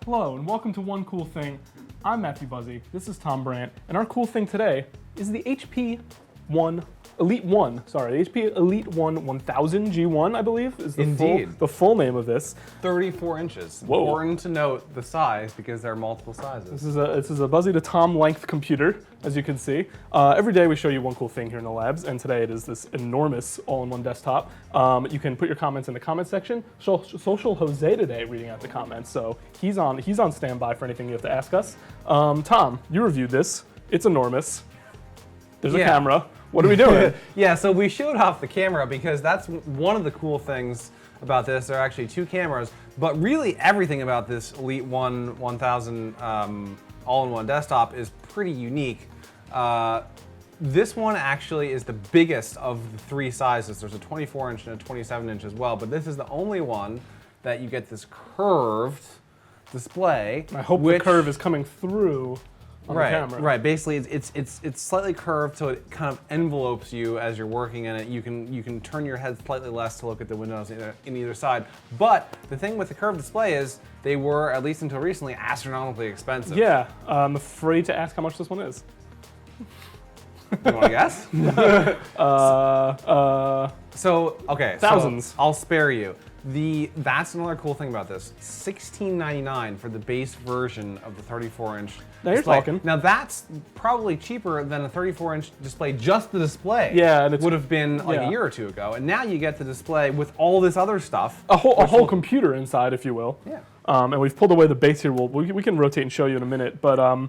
Hello and welcome to One Cool Thing. I'm Matthew Buzzy, this is Tom Brandt, and our cool thing today is the HP EliteOne, HP EliteOne 1000 G1, I believe, is the full name of this. 34 inches. Whoa. Important to note the size because there are multiple sizes. This is a Buzzy to Tom length computer, as you can see. Every day we show you one cool thing here in the labs, and today it is this enormous all-in-one desktop. You can put your comments in the comment section. Social Jose today reading out the comments, so he's on standby for anything you have to ask us. Tom, you reviewed this. It's enormous. There's a camera. What are we doing? Yeah, so we showed off the camera because that's one of the cool things about this. There are actually two cameras, but really everything about this EliteOne 1000 all-in-one desktop is pretty unique. This one actually is the biggest of the three sizes. There's a 24-inch and a 27-inch as well, but this is the only one that you get this curved display. I hope the curve is coming through. On the camera. Right. Basically, it's slightly curved, so it kind of envelopes you as you're working in it. You can turn your head slightly less to look at the windows in either side. But the thing with the curved display is they were, at least until recently, astronomically expensive. Yeah, I'm afraid to ask how much this one is. You want to guess? Okay. Thousands. So I'll spare you. That's another cool thing about this. $16.99 for the base version of the 34-inch Now you're talking. Now that's probably cheaper than a 34-inch display, just the display. Yeah, and it would have been like a year or two ago. And now you get the display with all this other stuff. A whole computer inside, if you will. Yeah. And we've pulled away the base here. We can rotate and show you in a minute. But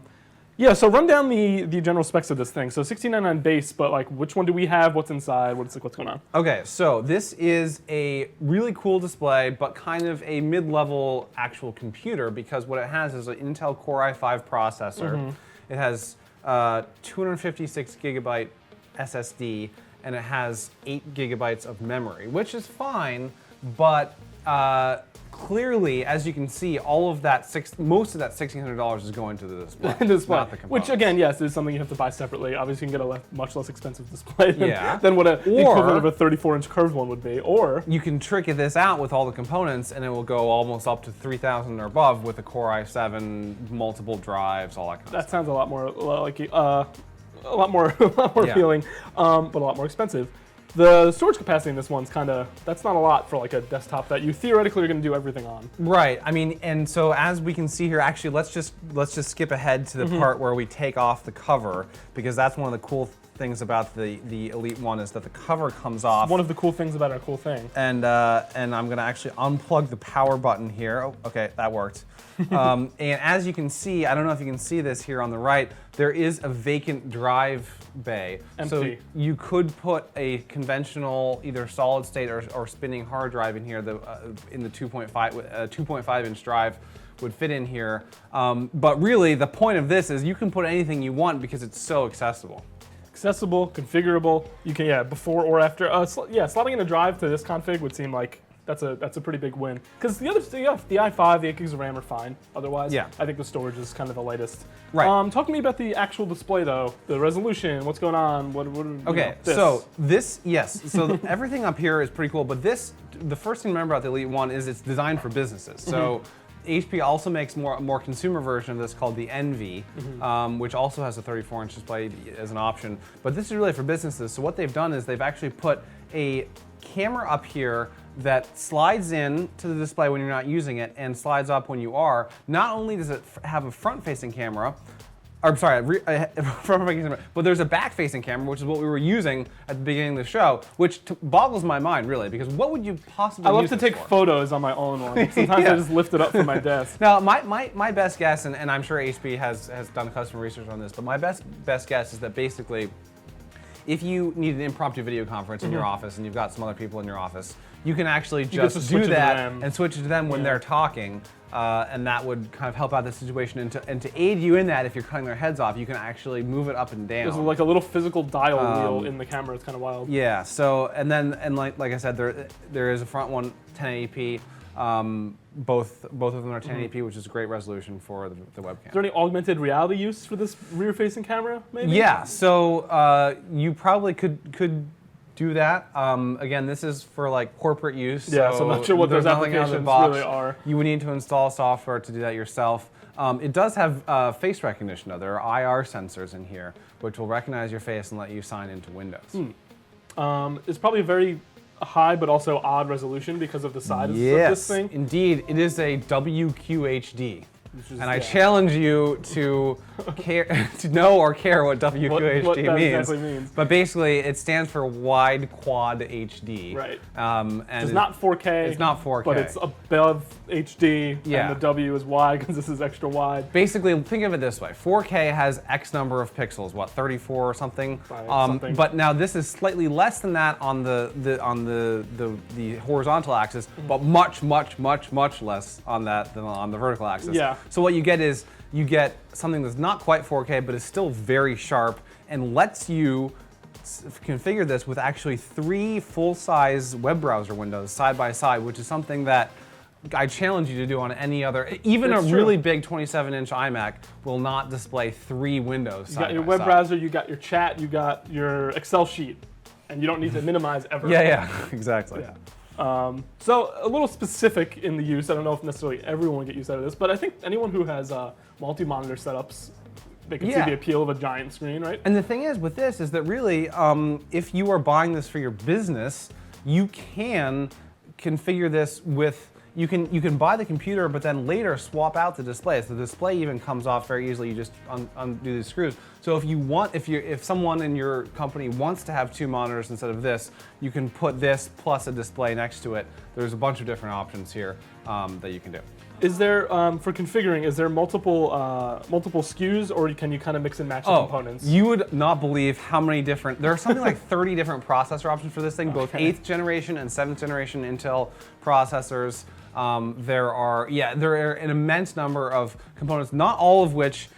yeah, so run down the general specs of this thing. So $16.99 base, but like which one do we have? What's inside? What's going on? Okay, so this is a really cool display, but kind of a mid-level actual computer because what it has is an Intel Core i5 processor. It has 256 gigabyte SSD, and it has 8 gigabytes of memory, which is fine, but clearly, as you can see, all of that most of that $1,600 is going to the display, not the components. Which again, yes, is something you have to buy separately. Obviously, you can get a much less expensive display than what the equivalent of a 34-inch curved one would be. Or you can trick this out with all the components, and it will go almost up to 3,000 or above with a Core i7, multiple drives, all that kind of stuff. That sounds a lot more like a lot more appealing, but a lot more expensive. The storage capacity in this one's that's not a lot for like a desktop that you theoretically are going to do everything on. Right. I mean, and so as we can see here, actually, let's just skip ahead to the part where we take off the cover, because that's one of the cool things about the EliteOne is that the cover comes off. It's one of the cool things about our cool thing. And I'm going to actually unplug the power button here. Oh, okay, that worked. And as you can see, I don't know if you can see this here on the right, there is a vacant drive bay. Empty. So you could put a conventional either solid state or spinning hard drive in here in the 2.5-inch drive would fit in here. But really, the point of this is you can put anything you want because it's so accessible. Accessible, configurable. You can before or after. Slotting in a drive to this config would seem like that's a pretty big win. Because the other stuff, the i5, the 8 gigs of RAM are fine. Otherwise, I think the storage is kind of the lightest. Right. Talk to me about the actual display though. The resolution. What's going on? So everything up here is pretty cool. But the first thing to remember about the EliteOne is it's designed for businesses. So HP also makes a more consumer version of this called the Envy, which also has a 34-inch display as an option. But this is really for businesses. So what they've done is they've actually put a camera up here that slides in to the display when you're not using it and slides up when you are. Not only does it have a front-facing camera, front-facing camera, but there's a back-facing camera, which is what we were using at the beginning of the show, which boggles my mind, really, because what would you possibly use I love to take photos on my all-in-one. Sometimes I just lift it up from my desk. Now, my best guess, and I'm sure HP has done customer research on this, but my best guess is that basically, if you need an impromptu video conference in your office and you've got some other people in your office, you can actually just do that and switch it to them when they're talking, and that would kind of help out the situation. And to aid you in that, if you're cutting their heads off, you can actually move it up and down. There's like a little physical dial wheel in the camera. It's kind of wild. Yeah. So and like I said, there is a front one 1080p. Both of them are 1080p, which is a great resolution for the webcam. Is there any augmented reality use for this rear-facing camera, maybe? Yeah, so you probably could do that. Again, this is for like corporate use. Yeah, so I'm not sure what there's those nothing out of the applications box. really are. You would need to install software to do that yourself. It does have face recognition, though. There are IR sensors in here, which will recognize your face and let you sign into Windows. It's probably a very high but also odd resolution because of the size of this thing. Indeed. It is a Wqhd. Is, And I challenge you to to know or care what Wqhd what that means. exactly means. But basically, it stands for Wide Quad HD. Right. And it's not 4K. It's not 4K. But it's above HD, Yeah. and the W is wide because this is extra wide. Basically, think of it this way: 4K has X number of pixels, what 34 or something. Something. But now this is slightly less than that on the horizontal axis, but much less on that than on the vertical axis. Yeah. So what you get is you get something that's not quite 4K, but is still very sharp and lets you configure this with actually 3 full-size web browser windows side by side, which is something that I challenge you to do on any other. Even It's a true. really big 27-inch iMac will not display 3 windows. You got your web browser, you got your chat, you got your Excel sheet, and you don't need to minimize ever. Yeah, exactly. Yeah. So a little specific in the use. I don't know if necessarily everyone will get use out of this, but I think anyone who has multi-monitor setups, they can see the appeal of a giant screen, right? And the thing is with this is that really, if you are buying this for your business, you can configure this with. You can buy the computer, but then later swap out the display. So the display even comes off very easily. You just undo the screws. So if someone in your company wants to have 2 monitors instead of this, you can put this plus a display next to it. There's a bunch of different options here that you can do. Is there for configuring? Is there multiple SKUs, or can you kind of mix and match the components? You would not believe how many different. There are something like 30 different processor options for this thing, both 8th generation and 7th generation Intel processors. There are an immense number of components, not all of which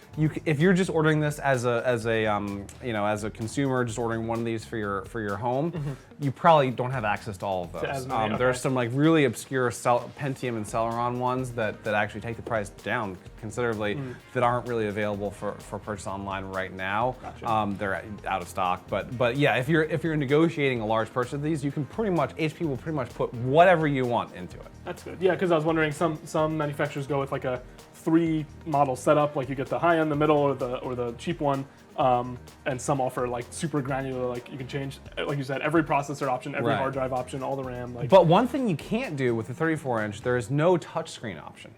if you're just ordering this as a consumer, just ordering one of these for your home, you probably don't have access to all of those. There's some like really obscure Pentium and Celeron ones that actually take the price down considerably that aren't really available for purchase online right now. Gotcha. They're out of stock, but yeah, if you're negotiating a large purchase of these, you can HP will pretty much put whatever you want into it. That's good. Yeah, because I was wondering, some manufacturers go with like a 3 model setup, like you get the high end, the middle, or the cheap one, and some offer like super granular, like you can change, like you said, every processor option, every hard drive option, all the RAM. But one thing you can't do with the 34-inch, there is no touchscreen option.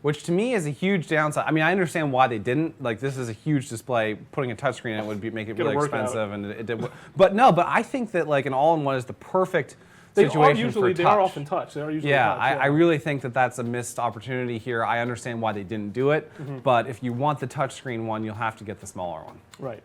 Which to me is a huge downside. I mean, I understand why they didn't. Like, this is a huge display. Putting a touchscreen in it would make it really expensive, and it did. But I think that like an all-in-one is the perfect situation for touch. They are often touch. They are usually touch. I really think that that's a missed opportunity here. I understand why they didn't do it, but if you want the touchscreen one, you'll have to get the smaller one. Right.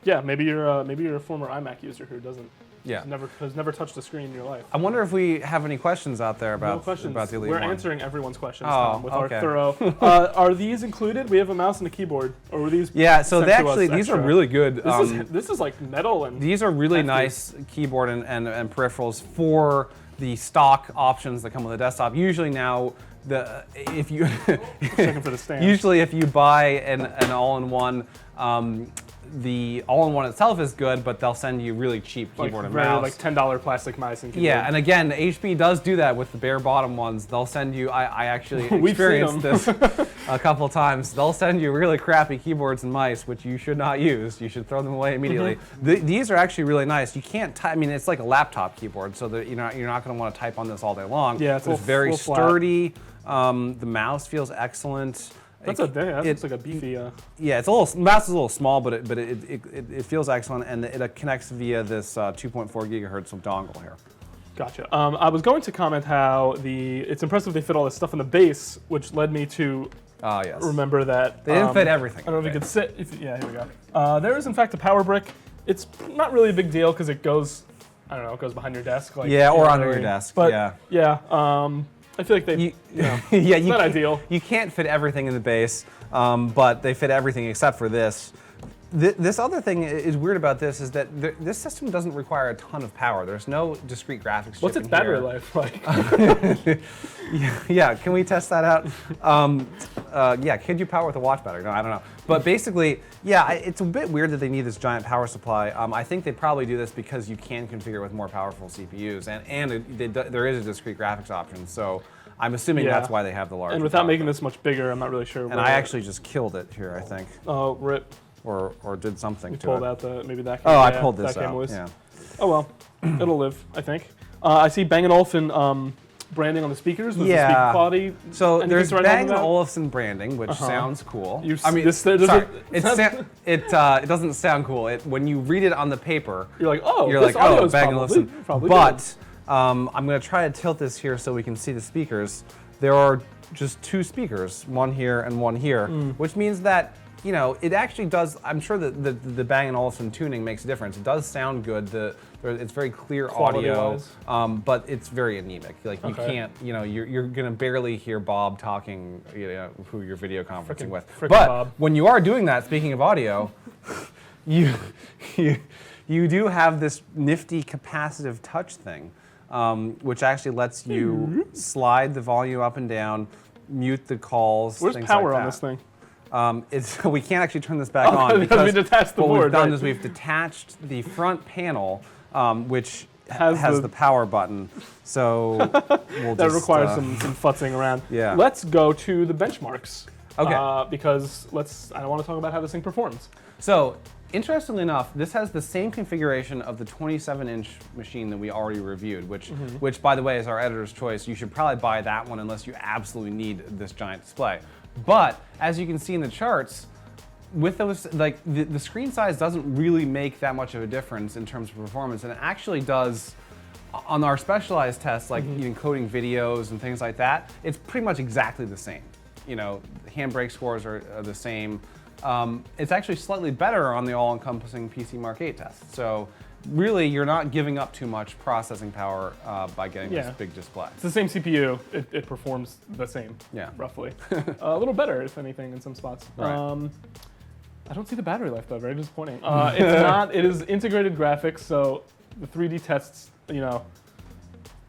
Yeah, maybe you're a former iMac user who doesn't. Yeah. Has never touched a screen in your life. I wonder if we have any questions out there about the EliteOne. We're answering everyone's questions with okay. our thorough. Are these included? We have a mouse and a keyboard, or were these? Yeah, so sent to us these are extra? really good. This is like metal and. These are really nice keyboard and peripherals for the stock options that come with a desktop. Usually now, if you checking for the stand. Usually if you buy an all-in-one. The all-in-one itself is good, but they'll send you really cheap keyboard and mouse. Like $10 plastic mice and keyboard. Yeah, and again, HP does do that with the bare bottom ones. They'll send you. I actually experienced this a couple times. They'll send you really crappy keyboards and mice, which you should not use. You should throw them away immediately. These are actually really nice. You can't type. I mean, it's like a laptop keyboard, so that you're not going to want to type on this all day long. Yeah, it's very sturdy. The mouse feels excellent. That looks like a beefy. Yeah, it's mouse is a little small, but it feels excellent, and it connects via this 2.4 gigahertz dongle here. Gotcha. I was going to comment how it's impressive they fit all this stuff in the base, which led me to remember that they didn't fit everything. I don't know if you could sit. Here we go. There is in fact a power brick. It's not really a big deal because it goes, I don't know, it goes behind your desk. Like, or under your desk. But I feel like it's not ideal. You can't fit everything in the base, but they fit everything except for this. This other thing is weird about this is that this system doesn't require a ton of power. There's no discrete graphics chip. What's its battery life like? Yeah, can we test that out? Yeah, could you power with a watch battery? No, I don't know. But basically, yeah, it's a bit weird that they need this giant power supply. I think they probably do this because you can configure with more powerful CPUs, and there is a discrete graphics option. So I'm assuming that's why they have the large. And without making this much bigger, I'm not really sure. And I actually just killed it here, I think. Oh, rip. Or did something to pulled it. out the maybe that. Oh, I pulled this out. Yeah. Oh well, it'll live, I think. I see Bang & Olufsen branding on the speakers. Was the speaker quality? So there's Bang & Olufsen branding, which sounds cool. I mean, sorry, it doesn't sound cool. When you read it on the paper, you're like, oh, Bang & Olufsen. But I'm going to try to tilt this here so we can see the speakers. There are just 2 speakers, one here and one here, which means that it actually does. I'm sure that the Bang & Olufsen tuning makes a difference. It does sound good. It's very clear audio, but it's very anemic. Like you can't, you're gonna barely hear Bob talking, who you're video conferencing with. But Bob. when you are doing that, speaking of audio, you do have this nifty capacitive touch thing, which actually lets you slide the volume up and down, mute the calls. Where's power on this thing? We can't actually turn this back on because we detached the board. What we've done is we've detached the front panel, which has the power button. So we'll that requires some futzing around. Yeah. Let's go to the benchmarks. Okay. Because I want to talk about how this thing performs. So interestingly enough, this has the same configuration of the 27-inch machine that we already reviewed, which by the way is our editor's choice. You should probably buy that one unless you absolutely need this giant display. But as you can see in the charts, with those, the screen size doesn't really make that much of a difference in terms of performance, and it actually does on our specialized tests, like encoding videos and things like that. It's pretty much exactly the same. Handbrake scores are the same. It's actually slightly better on the all-encompassing PC Mark 8 test. So really, you're not giving up too much processing power by getting this big display. It's the same CPU. It performs the same, roughly. A little better, if anything, in some spots. Right. I don't see the battery life, though. Very disappointing. It's not. It is integrated graphics, so the 3D tests,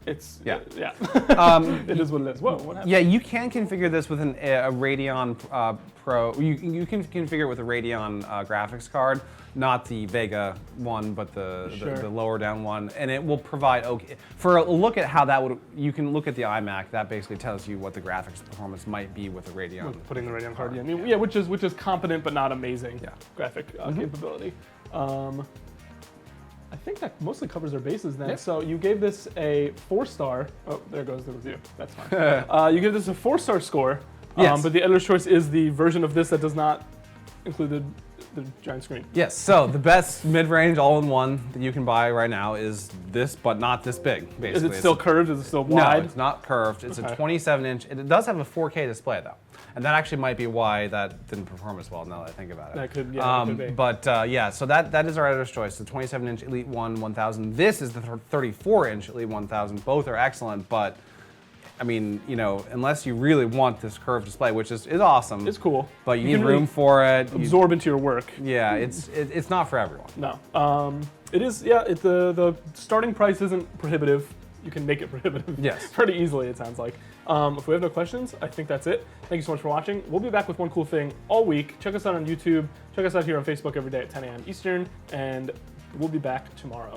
it's it is what it is. Whoa, what happened? Yeah, you can configure this with a Radeon Pro. You can configure it with a Radeon graphics card, not the Vega one, but the lower down one, and it will provide for a look at how that would. You can look at the iMac. That basically tells you what the graphics performance might be with a Radeon. With putting the Radeon card in, which is competent but not amazing graphic capability. I think that mostly covers our bases then. Yep. So you gave this a 4-star. Oh, there goes the review. That's fine. You give this a 4-star score. Yes. But the editor's choice is the version of this that does not include the giant screen. Yes. So the best mid-range all-in-one that you can buy right now is this, but not this big. Basically, is it still curved? Is it still wide? No, it's not curved. It's a 27-inch. It does have a 4K display though, and that actually might be why that didn't perform as well. Now that I think about it. That could, that could be. But so that is our editor's choice. The 27-inch EliteOne 1000. This is the 34-inch Elite 1000. Both are excellent, but I mean, unless you really want this curved display, which is awesome. It's cool. But you need room for it. Absorb into your work. Yeah, it's not for everyone. No. It is, the starting price isn't prohibitive. You can make it prohibitive pretty easily, it sounds like. If we have no questions, I think that's it. Thank you so much for watching. We'll be back with one cool thing all week. Check us out on YouTube. Check us out here on Facebook every day at 10 a.m. Eastern. And we'll be back tomorrow.